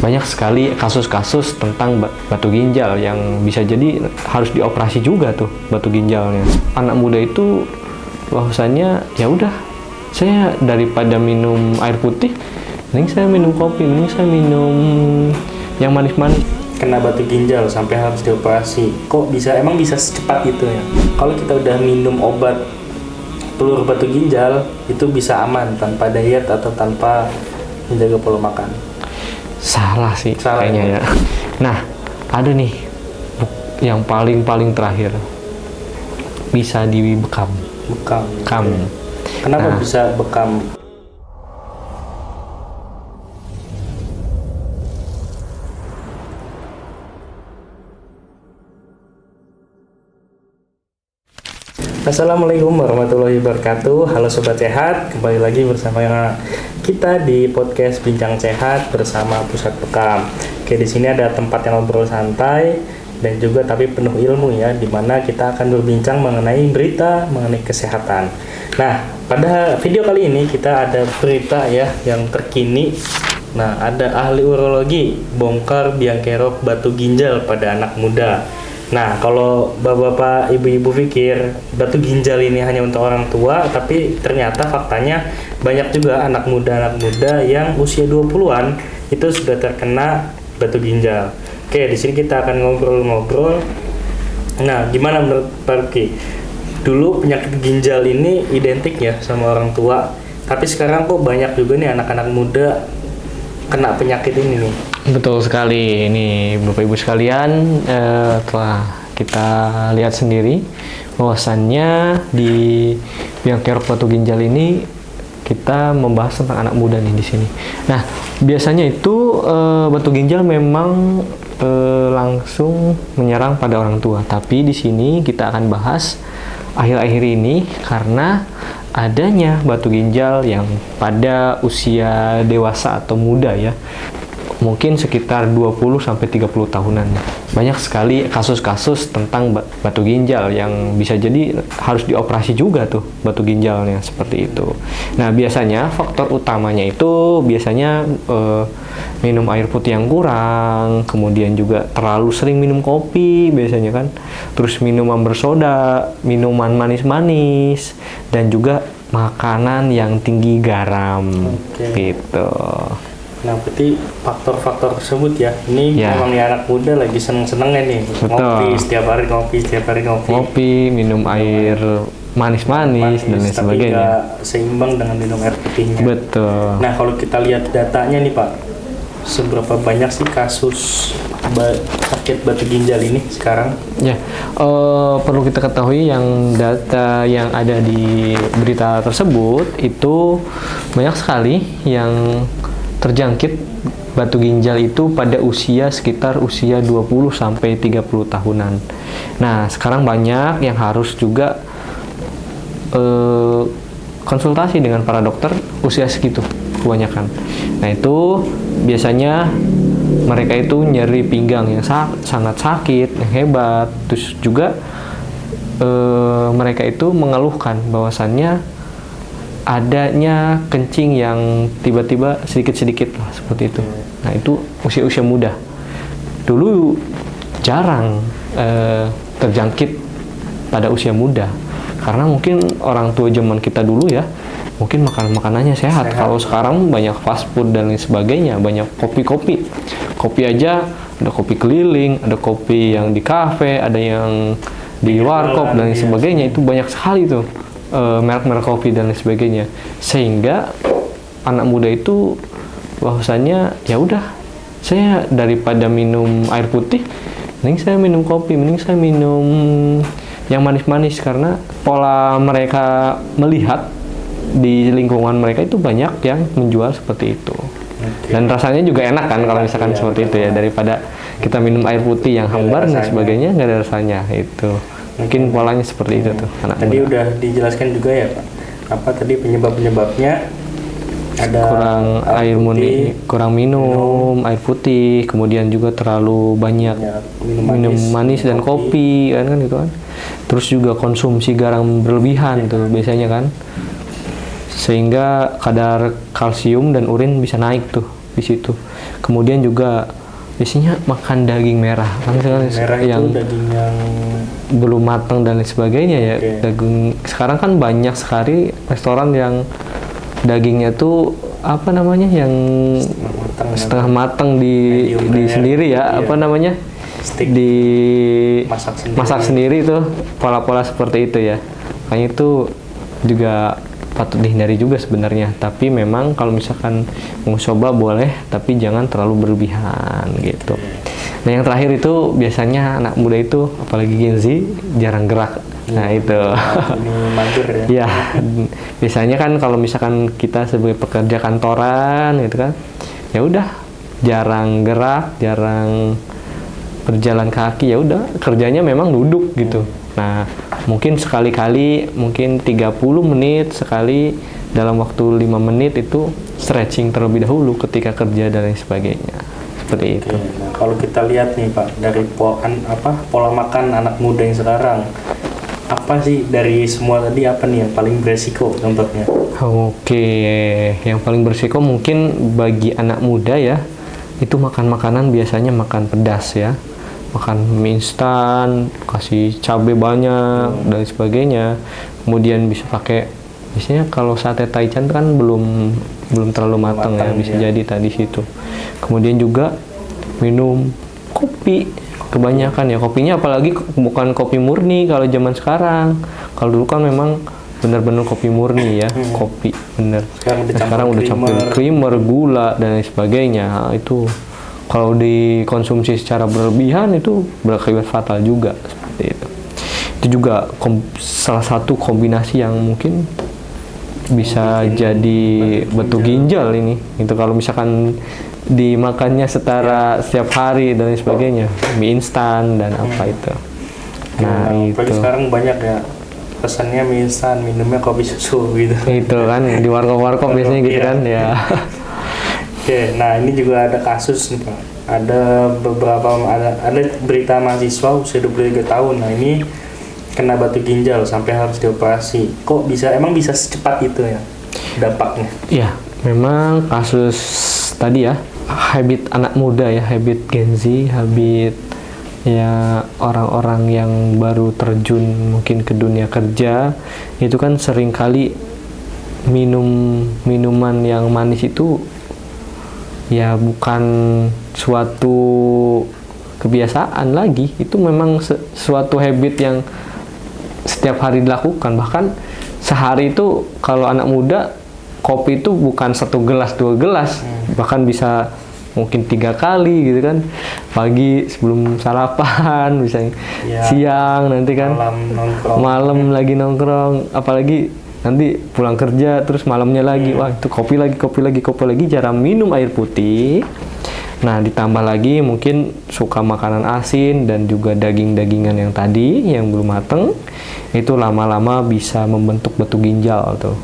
banyak sekali kasus-kasus tentang batu ginjal yang bisa jadi harus dioperasi juga tuh batu ginjalnya. Anak muda itu bahwasannya ya udah, saya daripada minum air putih, mending saya minum kopi, mending saya minum yang manis-manis. Kena batu ginjal sampai harus dioperasi. Kok bisa? Emang bisa secepat itu ya? Kalau kita udah minum obat peluru batu ginjal, itu bisa aman tanpa diet atau tanpa menjaga pola makan? Salah sih ya? Kayaknya ya. Nah, ada nih yang paling terakhir, bisa dibekam. Bekam. Kenapa bisa bekam? Assalamualaikum warahmatullahi wabarakatuh. Halo Sobat Sehat, kembali lagi bersama kita di podcast Bincang Sehat bersama Pusat Bekam. Oke, di sini ada tempat yang ngobrol santai dan juga tapi penuh ilmu ya, di mana kita akan berbincang mengenai berita mengenai kesehatan. Nah, pada video kali ini kita ada berita ya yang terkini. Nah, ada ahli urologi bongkar biang kerok batu ginjal pada anak muda. Nah, kalau bapak-bapak, ibu-ibu pikir batu ginjal ini hanya untuk orang tua, tapi ternyata faktanya banyak juga anak muda yang usia 20-an itu sudah terkena batu ginjal. Oke, di sini kita akan ngobrol-ngobrol. Nah, gimana menurut Pak Ruki? Dulu penyakit ginjal ini identik ya sama orang tua, tapi sekarang kok banyak juga nih anak-anak muda kena penyakit ini nih. Betul sekali, ini Bapak Ibu sekalian, telah kita lihat sendiri bahwasannya di biang kerok batu ginjal ini kita membahas tentang anak muda nih di sini. Nah, biasanya itu batu ginjal memang langsung menyerang pada orang tua, tapi di sini kita akan bahas akhir-akhir ini karena adanya batu ginjal yang pada usia dewasa atau muda ya, mungkin sekitar 20-30 tahunan. Banyak sekali kasus-kasus tentang batu ginjal yang bisa jadi harus dioperasi juga tuh batu ginjalnya, seperti itu. Nah, biasanya faktor utamanya itu biasanya minum air putih yang kurang, kemudian juga terlalu sering minum kopi biasanya kan, terus minuman bersoda, minuman manis-manis, dan juga makanan yang tinggi garam. Gitu. Nah, berarti faktor-faktor tersebut ya, ini memang ya anak muda lagi seneng-senengnya nih. Betul. Ngopi, setiap hari ngopi. Ngopi, minum air manis-manis dan lain sebagainya. Tapi seimbang dengan minum air putihnya. Betul. Nah, kalau kita lihat datanya nih Pak, seberapa banyak sih kasus sakit batu ginjal ini sekarang? Ya, perlu kita ketahui yang data yang ada di berita tersebut itu banyak sekali yang terjangkit batu ginjal itu pada sekitar usia 20-30 tahunan. Nah, sekarang banyak yang harus juga konsultasi dengan para dokter usia segitu kebanyakan. Nah, itu biasanya mereka itu nyeri pinggang yang sangat sakit, yang hebat. Terus juga mereka itu mengeluhkan bahwasannya adanya kencing yang tiba-tiba sedikit-sedikit lah, seperti itu. Nah, itu usia-usia muda. Dulu jarang terjangkit pada usia muda, karena mungkin orang tua zaman kita dulu ya, mungkin makanannya sehat. Kalau sekarang banyak fast food dan lain sebagainya, banyak kopi aja, ada kopi keliling, ada kopi yang di kafe, ada yang di warkop dan lain sebagainya. Itu banyak sekali tuh merek-merek kopi dan lain sebagainya, sehingga anak muda itu bahwasannya ya udah, saya daripada minum air putih, mending saya minum kopi, mending saya minum yang manis-manis, karena pola mereka melihat di lingkungan mereka itu banyak yang menjual seperti itu. Dan rasanya juga enak kan kalau misalkan seperti itu ya, daripada kita minum air putih yang hambar dan sebagainya, nggak ada rasanya itu. Mungkin polanya seperti itu tuh anak tadi muda. Udah dijelaskan juga ya Pak, apa tadi penyebabnya? Ada kurang air murni, kurang minum air putih, kemudian juga terlalu banyak minum manis dan kopi kan gitu kan. Terus juga konsumsi garam berlebihan tuh biasanya kan, sehingga kadar kalsium dan urin bisa naik tuh di situ. Kemudian juga biasanya makan daging merah kan Merah yang itu daging yang belum matang dan lain sebagainya ya. Oke. Daging sekarang kan banyak sekali restoran yang dagingnya tuh apa namanya yang matang, setengah matang di Medium rare. sendiri ya, Iya. apa namanya Steak. di masak sendiri. itu pola-pola seperti itu ya. Makanya itu juga patut dihindari juga sebenarnya. Tapi memang kalau misalkan mau coba boleh, tapi jangan terlalu berlebihan gitu. Nah yang terakhir itu biasanya anak muda itu apalagi Gen Z jarang gerak. Nah itu. Ini mager ya. Ya, biasanya kan kalau misalkan kita sebagai pekerja kantoran gitu kan, ya udah jarang gerak, jarang berjalan kaki, ya udah kerjanya memang duduk gitu. Nah, mungkin sekali-kali, mungkin 30 menit sekali dalam waktu 5 menit itu stretching terlebih dahulu ketika kerja dan lain sebagainya. Seperti itu. Oke, nah, kalau kita lihat nih Pak dari pola makan anak muda yang sekarang, apa sih dari semua tadi apa nih yang paling beresiko contohnya? Oke, yang paling berisiko mungkin bagi anak muda ya, itu makan makanan biasanya makan pedas ya, makan mie instan, kasih cabai banyak dan sebagainya. Kemudian bisa pakai, biasanya kalau sate taichan kan belum terlalu matang ya, bisa jadi tadi situ. Kemudian juga minum kopi kebanyakan ya, kopinya apalagi bukan kopi murni kalau zaman sekarang. Kalau dulu kan memang benar-benar kopi murni ya, kopi bener. Sekarang udah campur creamer, gula dan lain sebagainya. Nah, itu kalau dikonsumsi secara berlebihan itu berakibat fatal juga seperti itu. Itu juga salah satu kombinasi yang mungkin bisa jadi batu ginjal ini. Itu kalau misalkan dimakannya setara setiap hari dan lain sebagainya, mie instan dan apa itu. Nah, apalagi itu. sekarang banyak ya pesannya mie instan, minumnya kopi susu gitu. Itu kan di warkop biasanya gitu kan ya. Oke, nah ini juga ada kasus nih Pak. Ada berita mahasiswa usia 23 tahun. Nah ini kena batu ginjal sampai harus dioperasi. Kok emang bisa secepat itu ya dampaknya? Ya, memang kasus tadi ya, habit anak muda ya, habit Gen Z, habit ya orang-orang yang baru terjun mungkin ke dunia kerja, itu kan seringkali minuman yang manis itu ya bukan suatu kebiasaan lagi, itu memang suatu habit yang setiap hari dilakukan. Bahkan sehari itu kalau anak muda kopi itu bukan 1 gelas 2 gelas, bahkan bisa mungkin 3 kali gitu kan, pagi sebelum sarapan, misalnya Ya, siang nanti kan, malam lagi nongkrong, apalagi nanti pulang kerja terus malamnya lagi, wah itu kopi lagi, jarang minum air putih. Nah ditambah lagi mungkin suka makanan asin dan juga daging-dagingan yang tadi yang belum mateng, itu lama-lama bisa membentuk batu ginjal tuh.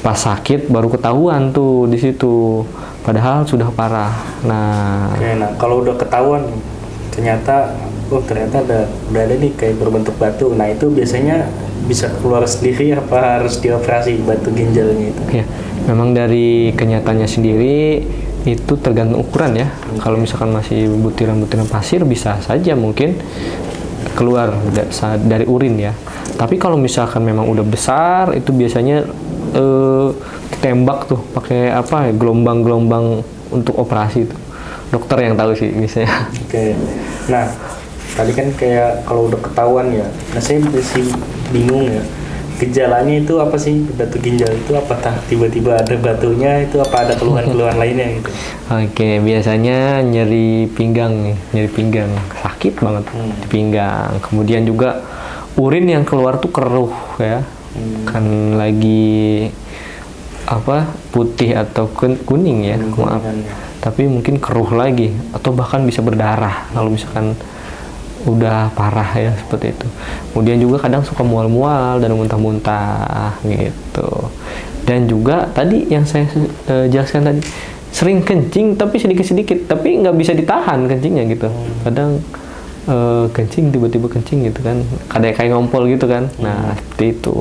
Pas sakit baru ketahuan tuh di situ, padahal sudah parah. Nah, Oke, nah kalau udah ketahuan ternyata udah ada nih kayak berbentuk batu. Nah itu biasanya bisa keluar sendiri apa harus dioperasi batu ginjalnya itu? ya memang dari kenyataannya sendiri itu tergantung ukuran ya. Kalau misalkan masih butiran-butiran pasir bisa saja mungkin keluar dari urin ya. Tapi kalau misalkan memang udah besar itu biasanya tembak tuh pakai apa ya, gelombang-gelombang untuk operasi itu. Dokter yang tahu sih biasanya. Oke. Nah, tadi kan kayak kalau udah ketahuan ya, nah saya masih bingung ya. Gejalanya itu apa sih batu ginjal itu? Apakah tiba-tiba ada batunya itu, apa ada keluhan-keluhan lainnya gitu? Oke, biasanya nyeri pinggang nih, nyeri pinggang, sakit banget di pinggang. Kemudian juga urin yang keluar tuh keruh ya, kan lagi apa putih atau kuning ya, maaf. Tapi mungkin keruh lagi atau bahkan bisa berdarah kalau misalkan udah parah ya seperti itu. Kemudian juga kadang suka mual-mual dan muntah-muntah gitu. Dan juga tadi yang saya jelaskan tadi, sering kencing tapi sedikit-sedikit, tapi nggak bisa ditahan kencingnya gitu. Kadang kencing tiba-tiba kencing gitu kan, kayak ngompol gitu kan. Nah seperti itu.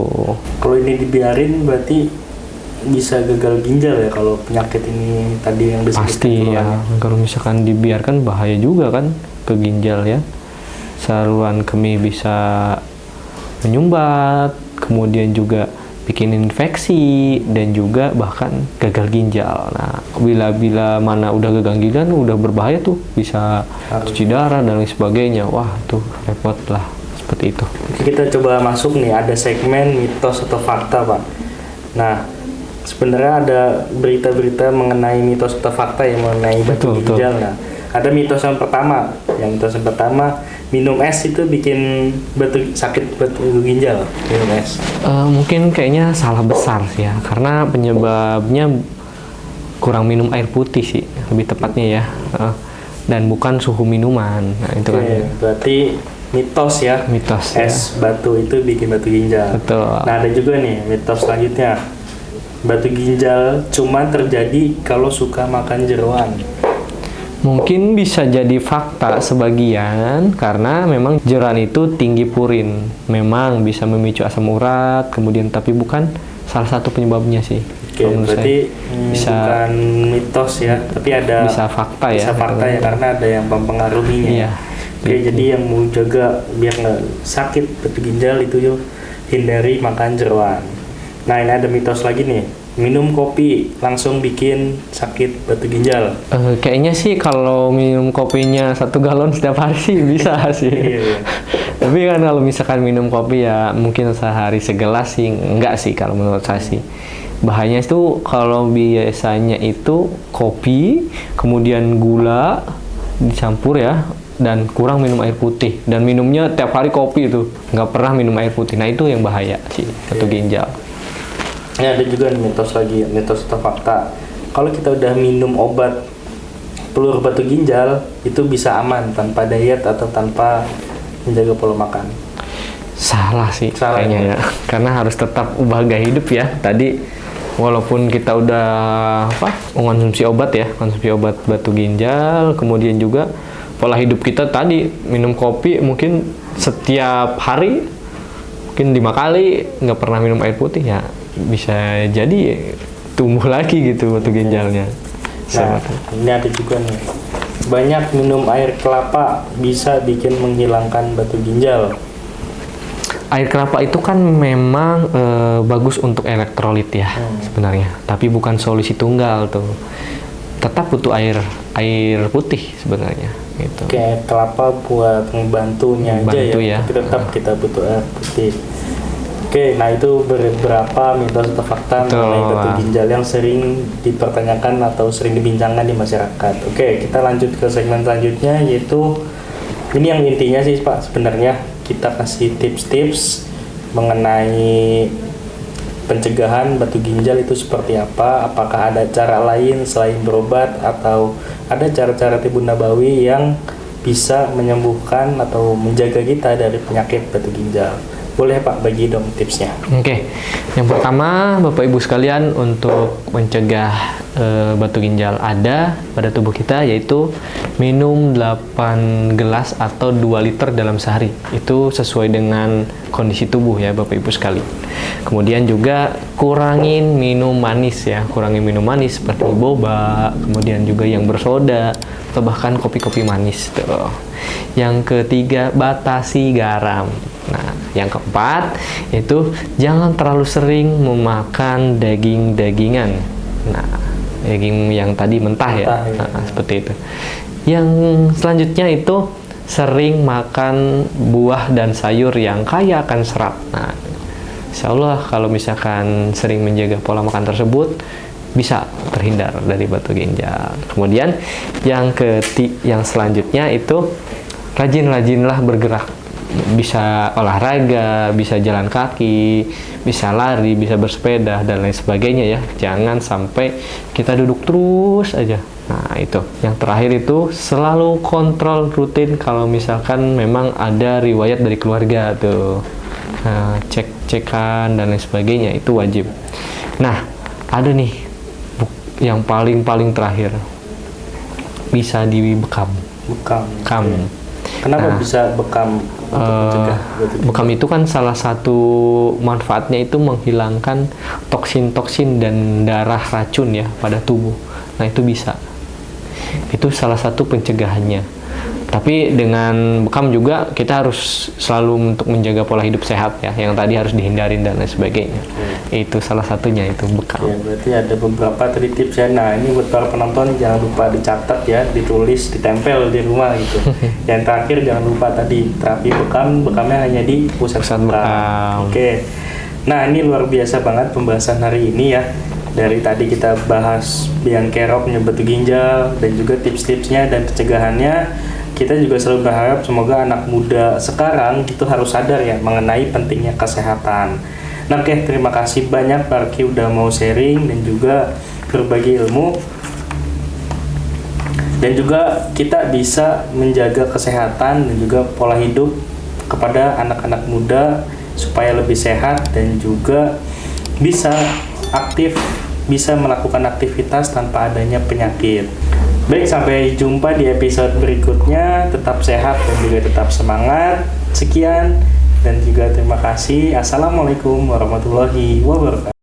Kalau ini dibiarin berarti bisa gagal ginjal ya kalau penyakit ini tadi yang disebutkan. Pasti ya, kalau misalkan dibiarkan bahaya juga kan ke ginjal ya. Saluran kemih bisa menyumbat, kemudian juga bikin infeksi dan juga bahkan gagal ginjal. Nah, bila mana udah gagal ginjal udah berbahaya tuh, bisa cuci darah dan lain sebagainya. Wah, tuh repot lah seperti itu. Kita coba masuk nih, ada segmen mitos atau fakta, Pak. Nah, sebenarnya ada berita-berita mengenai mitos atau fakta yang mengenai batu ginjal. Nah, ada mitos yang pertama. Mitos yang pertama, minum es itu bikin sakit batu ginjal. Minum es. Mungkin kayaknya salah besar sih ya, karena penyebabnya kurang minum air putih sih, lebih tepatnya ya. Dan bukan suhu minuman. Nah, itu kan. Berarti mitos ya. Mitos es batu itu bikin batu ginjal. Betul. Nah, ada juga nih mitos selanjutnya. Batu ginjal cuma terjadi kalau suka makan jeroan. Mungkin bisa jadi fakta sebagian karena memang jeroan itu tinggi purin. Memang bisa memicu asam urat, kemudian tapi bukan salah satu penyebabnya sih. Oke, berarti bisa bukan mitos ya, tapi ada bisa fakta ya. Bisa fakta ya karena ada yang mempengaruhinya. Iya. Oke, jadi yang mau jaga biar nggak sakit batu ginjal itu yuk hindari makan jeroan. Nah, ini ada mitos lagi nih. Minum kopi langsung bikin sakit batu ginjal. Kayaknya sih kalau minum kopinya 1 galon setiap hari sih bisa sih. Iya. Tapi kan kalau misalkan minum kopi ya mungkin sehari segelas sih enggak sih kalau menurut saya sih. Bahayanya itu kalau biasanya itu kopi, kemudian gula dicampur ya, dan kurang minum air putih. Dan minumnya tiap hari kopi itu, nggak pernah minum air putih. Nah itu yang bahaya sih, batu ginjal. Ini ada juga nih mitos lagi, mitos atau fakta. Kalau kita udah minum obat pelur batu ginjal, itu bisa aman tanpa diet atau tanpa menjaga pola makan. Salah sih kayaknya ya. Karena harus tetap ubah gaya hidup ya. Tadi walaupun kita udah mengonsumsi obat ya, konsumsi obat batu ginjal, kemudian juga pola hidup kita tadi minum kopi mungkin setiap hari, mungkin 5 kali nggak pernah minum air putih ya, bisa jadi tumbuh lagi gitu batu ginjalnya. Nah, ini ada juga nih, banyak minum air kelapa bisa bikin menghilangkan batu ginjal. Air kelapa itu kan memang bagus untuk elektrolit ya sebenarnya, tapi bukan solusi tunggal tuh. Tetap butuh air putih sebenarnya. Gitu. Kayak kelapa buat ngebantunya aja ya, tapi tetap kita butuh air putih. Oke, nah itu beberapa mitos atau fakta mengenai batu ginjal yang sering dipertanyakan atau sering dibincangkan di masyarakat. Oke, kita lanjut ke segmen selanjutnya, yaitu ini yang intinya sih Pak, sebenarnya kita kasih tips-tips mengenai pencegahan batu ginjal itu seperti apa, apakah ada cara lain selain berobat atau ada cara-cara tibu nabawi yang bisa menyembuhkan atau menjaga kita dari penyakit batu ginjal. Boleh Pak, bagi dong tipsnya. Oke, yang pertama Bapak Ibu sekalian, untuk mencegah batu ginjal ada pada tubuh kita, yaitu minum 8 gelas atau 2 liter dalam sehari. Itu sesuai dengan kondisi tubuh ya Bapak Ibu sekalian. Kemudian juga kurangin minum manis ya, seperti boba, kemudian juga yang bersoda atau bahkan kopi-kopi manis tuh. Yang ketiga, batasi garam. Nah, yang keempat itu jangan terlalu sering memakan daging-dagingan. Nah, daging yang tadi mentah ya. Nah, seperti itu. Yang selanjutnya itu sering makan buah dan sayur yang kaya akan serat. Nah, insya Allah kalau misalkan sering menjaga pola makan tersebut, bisa terhindar dari batu ginjal. Kemudian yang selanjutnya itu rajin-rajinlah bergerak. Bisa olahraga, bisa jalan kaki, bisa lari, bisa bersepeda, dan lain sebagainya ya. Jangan sampai kita duduk terus aja. Nah itu. Yang terakhir itu selalu kontrol rutin kalau misalkan memang ada riwayat dari keluarga tuh. Nah, cek-cekan dan lain sebagainya itu wajib. Nah, ada nih yang paling terakhir. Bisa dibekam. Bekam. Kenapa Nah, bisa bekam untuk mencegah batu ginjal? bekam itu kan salah satu manfaatnya itu menghilangkan toksin-toksin dan darah racun ya pada tubuh. Nah itu bisa. Itu salah satu pencegahannya. Tapi dengan bekam juga kita harus selalu untuk menjaga pola hidup sehat ya, yang tadi harus dihindarin dan lain sebagainya. Itu salah satunya itu bekam. Ya, berarti ada beberapa tadi tips ya. Nah, ini buat para penonton jangan lupa dicatat ya, ditulis, ditempel di rumah gitu. Yang terakhir jangan lupa tadi terapi bekam, bekamnya hanya di pusat bekam. Oke. Nah, ini luar biasa banget pembahasan hari ini ya. Dari tadi kita bahas biang kerok, batu ginjal, dan juga tips-tipsnya dan pencegahannya. Kita juga selalu berharap semoga anak muda sekarang itu harus sadar ya mengenai pentingnya kesehatan. Nah, oke, terima kasih banyak Pak Arki udah mau sharing dan juga berbagi ilmu. Dan juga kita bisa menjaga kesehatan dan juga pola hidup kepada anak-anak muda supaya lebih sehat dan juga bisa aktif, bisa melakukan aktivitas tanpa adanya penyakit. Baik, sampai jumpa di episode berikutnya. Tetap sehat dan juga tetap semangat. Sekian dan juga terima kasih. Assalamualaikum warahmatullahi wabarakatuh.